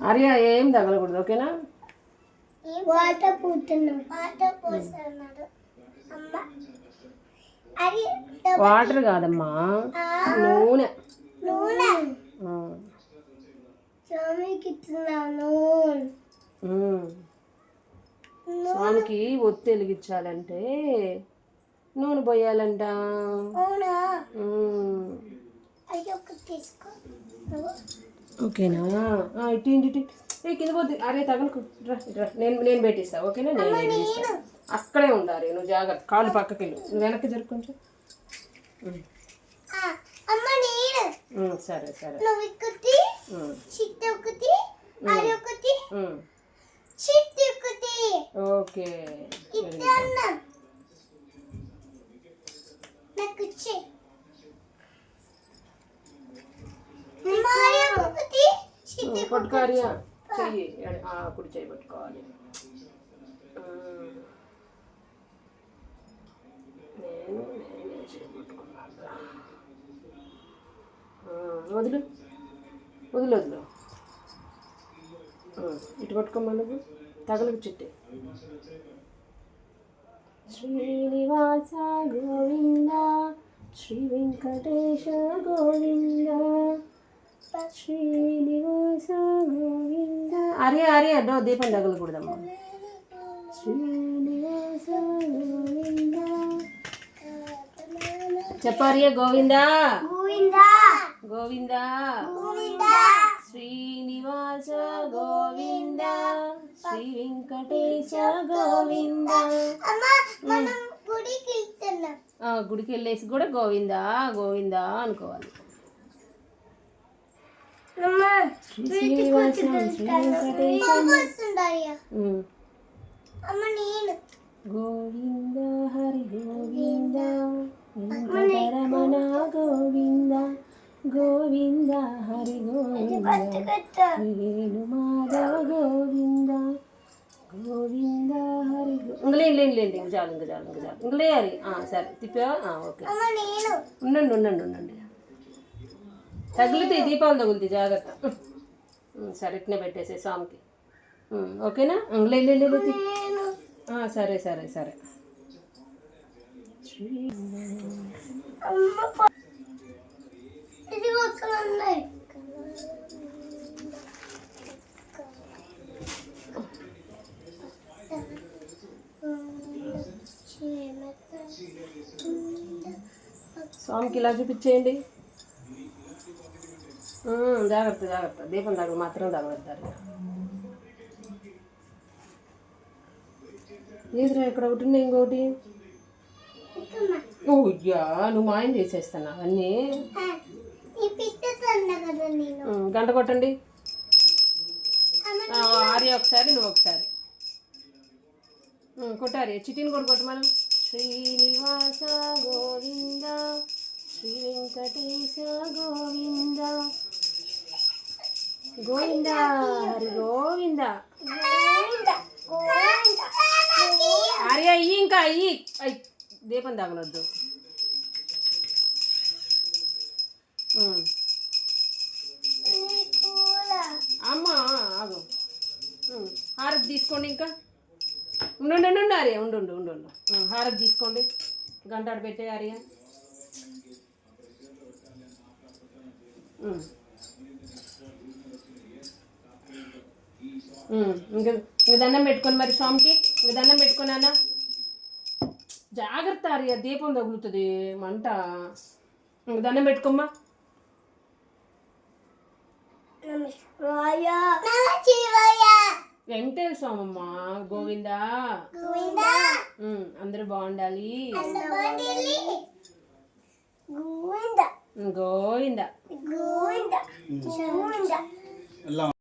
ఆర్య ఏం తగలకూడదు, ఓకేనా? Water పోస్తున్నాడు. Water కాదమ్మా, నూనె. స్వామికి ఒత్తి వెలిగించాలంటే నూనె పోయాలంట. ఓకేనా? ఇటు కింద పోద్ది. అరే తగలకు, నేను పెట్టిస్తా, ఓకేనా? నేను పెట్టిస్తా. అక్కడే ఉండాలి, నువ్వు జాగ్రత్త. కాళ్ళు పక్కకి వెళ్ళు, నువ్వు వెనక్కి జరుగు కొంచెం. సరే సరే. ఓకే, పట్టుకోవాలి. చెయ్యి కుడి చెయ్యి పట్టుకోవాలి. వదులు వదులు వదులు. ఇటు పట్టుకోమ్మా, నువ్వు తగలకు చుట్టి. శ్రీనివాస గోవింద, శ్రీ వెంకటేశ గోవింద, శ్రీనివాస గోవింద. అరే దీపం తగలకూడదమ్మా. శ్రీనివాస గోవింద చెప్పారియా. గోవింద గోవింద, శ్రీనివాస గోవింద, శ్రీ వెంకటేశ గోవింద. గుడికి వెళ్ళేసి కూడా గోవింద గోవింద అనుకోవాలి. శ్రీనివాస శ్రీ వెంకటేశ గోవింద హరి గోవింద, వెంకటరమణ గోవింద, గోవింద హరి గోవింద, వేణుమాధవ గోవింద, గోవింద హరి. ఇంకలేండి చాలు ఇంకలే హరి. సరే తిప్పా. ఓకే, ఉండండి. తగిలితే దీపాలు తగులుతాయి, జాగ్రత్త. సరే ఇట్నే పెట్టేసే స్వామికి, ఓకేనా? ఇంకలే. సరే. స్వామికి ఇలా చూపించేయండి. జాగ్రత్త. దీపం తగ్గ మాత్రం తగలుతారు. లేదురా, ఇక్కడ ఒకటి ఉన్నాయి, ఇంకోటి. ఓయ్యా, నువ్వు మాయం చేసేస్తాను అవన్నీ. గంట కొట్టండి. ఆర్య ఒకసారి, నువ్వు ఒకసారి కొట్టారు. చిటిని కూడా కొట్టమను. శ్రీనివాస గోవింద, శ్రీ వెంకటేశ గోవింద, గోవింద హరి గోవింద. ఆర్య అయ్యి, ఇంకా అయ్యి దీపం తగలొద్దు. అమ్మ ఆగు. హారతి తీసుకోండి. ఇంకా ఉండు ఆర్య, ఉండు. హారతి తీసుకోండి. గంటాడు పెట్టే ఆర్య. ఇంక దండం పెట్టుకొని మరి స్వామికి. దండం పెట్టుకొని అన్న, జాగ్రత్త ఆర్య, దీపం తగులుతుంది మంట. దండం పెట్టుకోమ్మా. వెంకటేశ్వర స్వామమ్మ గోవింద. అందరూ బాగుండాలి. గోవింద.